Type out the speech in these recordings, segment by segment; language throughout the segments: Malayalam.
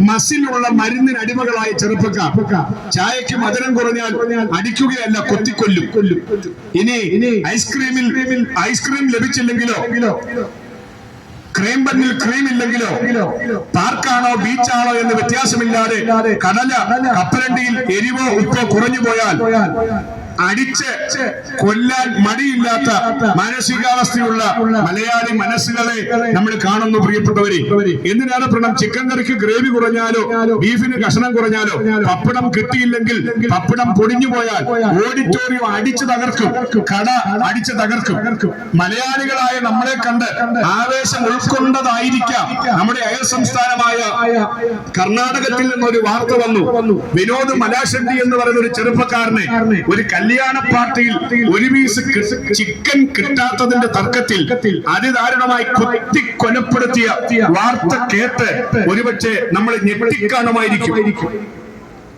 മസിലുള്ള മരുന്നിന് അടിമകളായ ചെറുപ്പക്കാർ ചായക്ക് മധുരം കുറഞ്ഞാൽ അടിക്കുകയല്ല, കൊത്തിക്കൊല്ലും. ഇനി ഐസ്ക്രീം ലഭിച്ചില്ലെങ്കിലോ, ക്രീം ബണ്ണിൽ ക്രീം ഇല്ലെങ്കിലോ, പാർക്കാണോ ബീച്ചാണോ എന്ന് വ്യത്യാസമില്ലാതെ കടല കപ്പലണ്ടിയിൽ എരിവോ ഉപ്പോ കുറഞ്ഞു പോയാൽ അടിച്ച് കൊല്ലാൻ മടിയില്ലാത്ത മാനസികാവസ്ഥയുള്ള മലയാളി മനസ്സുകളെ നമ്മൾ കാണുന്നു. പ്രിയപ്പെട്ടവരെ, എന്തിനാണ് പ്രണം? ചിക്കൻ കറിക്ക് ഗ്രേവി കുറഞ്ഞാലോ, ബീഫിന് കഷണം കുറഞ്ഞാലോ, പപ്പടം കിട്ടിയില്ലെങ്കിൽ പപ്പടം പൊടിഞ്ഞു പോയാൽ ഓഡിറ്റോറിയം അടിച്ചു തകർക്കും, കട അടിച്ചു തകർക്കും. മലയാളികളായ നമ്മളെ കണ്ട് ആവേശം ഉൾക്കൊണ്ടതായിരിക്കാം നമ്മുടെ അയൽ സംസ്ഥാനമായ കർണാടകത്തിൽ നിന്നൊരു വാർത്ത വന്നു. വിനോദ് മലാഷെട്ടി എന്ന് പറയുന്ന ഒരു ചെറുപ്പക്കാരനെ ഒരു കല്യാണ പാർട്ടിയിൽ ഒരു പീസ് ചിക്കൻ കിട്ടാത്തതിന്റെ തർക്കത്തിൽ അതിദാരുണമായി കുത്തി കൊലപ്പെടുത്തിയ വാർത്ത കേട്ട് ഒരുപക്ഷെ നമ്മൾ ഞെട്ടിക്കാണുമായിരിക്കും.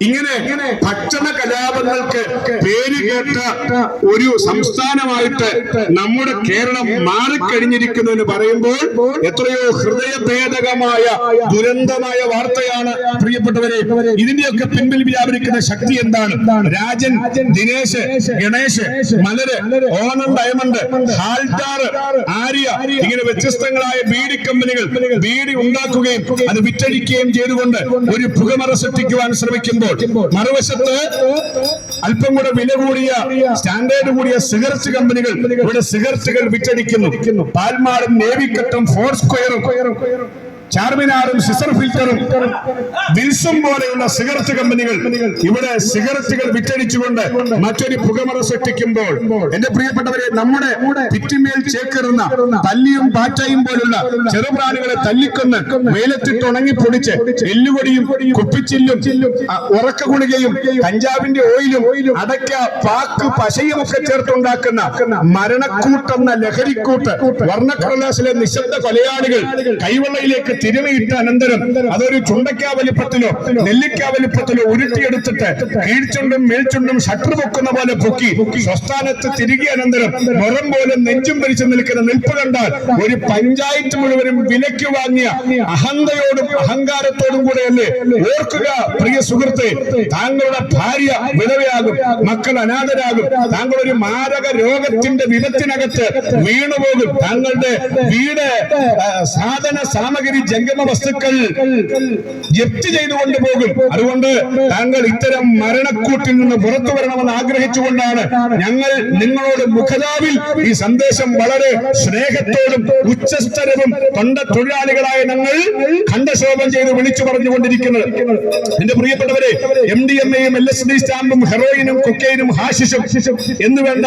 ഇങ്ങനെ ഭക്ഷണ കലാപങ്ങൾക്ക് പേര് കേട്ട ഒരു സംസ്ഥാനമായിട്ട് നമ്മുടെ കേരളം മാറിക്കഴിഞ്ഞിരിക്കുന്നു എന്ന് പറയുമ്പോൾ എത്രയോ ഹൃദയഭേദകമായ ദുരന്തമായ വാർത്തയാണ് പ്രിയപ്പെട്ടവരെ. ഇതിന്റെയൊക്കെ പിൻപിൽ വ്യാപരിക്കുന്ന ശക്തി എന്താണ്? രാജൻ, ദിനേശ്, ഗണേശ്, മലര്, ഓണം ഡയമണ്ട്, ഹാൽട്ടാർ, ആര്യ, ഇങ്ങനെ വ്യത്യസ്തങ്ങളായ ബീഡി കമ്പനികൾ ബീഡി ഉണ്ടാക്കുകയും അത് വിറ്റഴിക്കുകയും ചെയ്തുകൊണ്ട് ഒരു പുകമറ സൃഷ്ടിക്കുവാൻ ശ്രമിക്കുമ്പോൾ മറുവശത്ത് അല്പം കൂടെ വില കൂടിയ സ്റ്റാൻഡേർഡ് കൂടിയ സിഗരറ്റ് കമ്പനികൾ ഇവിടെ സിഗരറ്റുകൾ വിറ്റഴിക്കുന്നു. പാൽമാറും, നേവിക്കട്ടും, ഫോർ സ്ക്വയറും, ചാർമിനാറും, സിസർ ഫിൽറ്ററും, വിൽസും പോലെയുള്ള സിഗരറ്റ് കമ്പനികൾ ഇവിടെ സിഗരറ്റുകൾ വിറ്റഴിച്ചുകൊണ്ട് മറ്റൊരു പുകമറ സൃഷ്ടിക്കുമ്പോൾ എന്റെ പ്രിയപ്പെട്ടവരെ, നമ്മുടെ ഭിത്തിമേൽ ചേക്കേറുന്ന പല്ലിയും പാറ്റയും പോലുള്ള ചെറുപ്രാണികളെ തല്ലിക്കൊന്ന് വെയിലത്തിട്ട് ഉണങ്ങി പൊടിച്ച് എല്ലുകൊടിയും കുപ്പിച്ചില്ലും ഉറക്ക ഗുളികയും കഞ്ചാവിന്റെ ഓയിലും അടയ്ക്ക, പാക്ക്, പശയും ഒക്കെ ചേർത്തുണ്ടാക്കുന്ന മരണക്കൂട്ടെന്ന ലഹരിക്കൂട്ട് വർണ്ണക്കടലാസിലെ നിശബ്ദ കൊലയാളികൾ കൈവെള്ളയിലേക്ക് തിരുമയിട്ട അനന്തരം അതൊരു ചുണ്ടക്കാ വലിപ്പത്തിലോ നെല്ലിക്കാ വലിപ്പത്തിലോ ഉരുട്ടിയെടുത്തിട്ട് കീഴ്ചുണ്ടും മേൽചുണ്ടും ഷട്ടർ പൊക്കുന്ന പോലെ പൊക്കി സ്വസ്ഥാനത്ത് തിരികെ അനന്തരം മുറം പോലെ നെഞ്ചും ഭരിച്ചു നിൽക്കുന്ന നിൽപ്പ് കണ്ടാൽ ഒരു പഞ്ചായത്ത് മുഴുവനും വിലയ്ക്ക് വാങ്ങിയ അഹന്തയോടും അഹങ്കാരത്തോടും കൂടെയല്ലേ? ഓർക്കുക പ്രിയ സുഹൃത്തെ, താങ്കളുടെ ഭാര്യ വിധവയാകും, മക്കൾ അനാഥരാകും, താങ്കളൊരു മാരക രോഗത്തിന്റെ വിപത്തിനകത്ത് വീണുപോകും, താങ്കളുടെ വീട്, സാധന സാമഗ്രി, ജംഗമ വസ്തുക്കൾ ജപ്തി ചെയ്തുകൊണ്ട് പോകും. അതുകൊണ്ട് താങ്കൾ ഇത്തരം മരണക്കൂട്ടിൽ നിന്ന് പുറത്തു വരണമെന്ന് ആഗ്രഹിച്ചുകൊണ്ടാണ് ഞങ്ങൾ നിങ്ങളോട് മുഖതാവിൽ ഈ സന്ദേശം വളരെ സ്നേഹത്തോടും ഉച്ചസ്ഥരവും തൊണ്ട തൊഴിലാളികളായ ഞങ്ങൾ ഖണ്ഡശോഭം ചെയ്ത് വിളിച്ചു പറഞ്ഞുകൊണ്ടിരിക്കുന്നത്. എന്റെ പ്രിയപ്പെട്ടവരെ, MDMA-യും LSD സ്റ്റാമ്പും ഹെറോയിനും കൊക്കൈനും ഹാഷിഷും എന്ന് വേണ്ട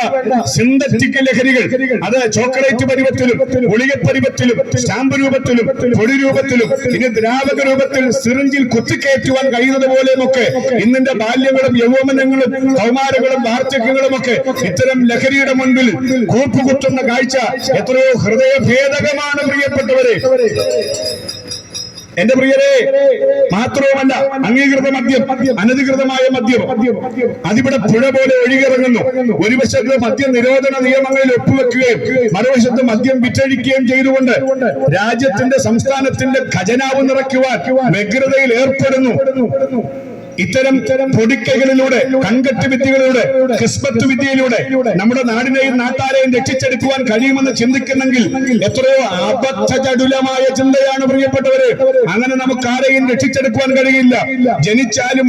സിന്തറ്റിക് ലഹരികൾ അത് ചോക്ലേറ്റ് പരുവത്തിലും ഗുളികപ്പരുവത്തിലും സ്റ്റാമ്പ് രൂപത്തിലും പൊടി രൂപത്തിലും ഇനി ദ്രാവക രൂപത്തിൽ സിറിഞ്ചിൽ കുത്തിക്കയറ്റുവാൻ കഴിയുന്നത് പോലെയുമൊക്കെ ഇന്നിന്റെ ബാല്യങ്ങളും യൗവനങ്ങളും കൗമാരങ്ങളും വാർദ്ധക്യങ്ങളും ഒക്കെ ഇത്തരം ലഹരിയുടെ മുൻപിൽ കൂപ്പുകുത്തുന്ന കാഴ്ച എത്രയോ ഹൃദയഭേദകമാണ് പ്രിയപ്പെട്ടവരെ. എന്റെ പ്രിയരെ, മാത്രവുമല്ല അംഗീകൃത മദ്യം, അനധികൃതമായ മദ്യം അതിവിടെ പുഴ പോലെ ഒഴുകിയിറങ്ങുന്നു. ഒരു വശത്ത് മദ്യ നിരോധന നിയമങ്ങളിൽ ഒപ്പുവെക്കുകയും മറുവശത്ത് മദ്യം വിറ്റഴിക്കുകയും ചെയ്തുകൊണ്ട് രാജ്യത്തിന്റെ സംസ്ഥാനത്തിന്റെ ഖജനാവ് നിറയ്ക്കുവാൻ വ്യഗ്രതയിൽ ഏർപ്പെടുന്നു. ഇത്തരം പൊടിക്കൈകളിലൂടെ, കൺകെട്ട് വിദ്യകളിലൂടെ, കിസ്മത്ത് വിദ്യയിലൂടെ നമ്മുടെ നാടിനെയും നാട്ടാരെയും രക്ഷിച്ചെടുക്കുവാൻ കഴിയുമെന്ന് ചിന്തിക്കുന്നെങ്കിൽ എത്രയോ അബദ്ധജടുലമായ ചിന്തയാണ് പ്രിയപ്പെട്ടവര്. അങ്ങനെ നമുക്ക് ആരെയും രക്ഷിച്ചെടുക്കുവാൻ കഴിയില്ല. ജനിച്ചാലും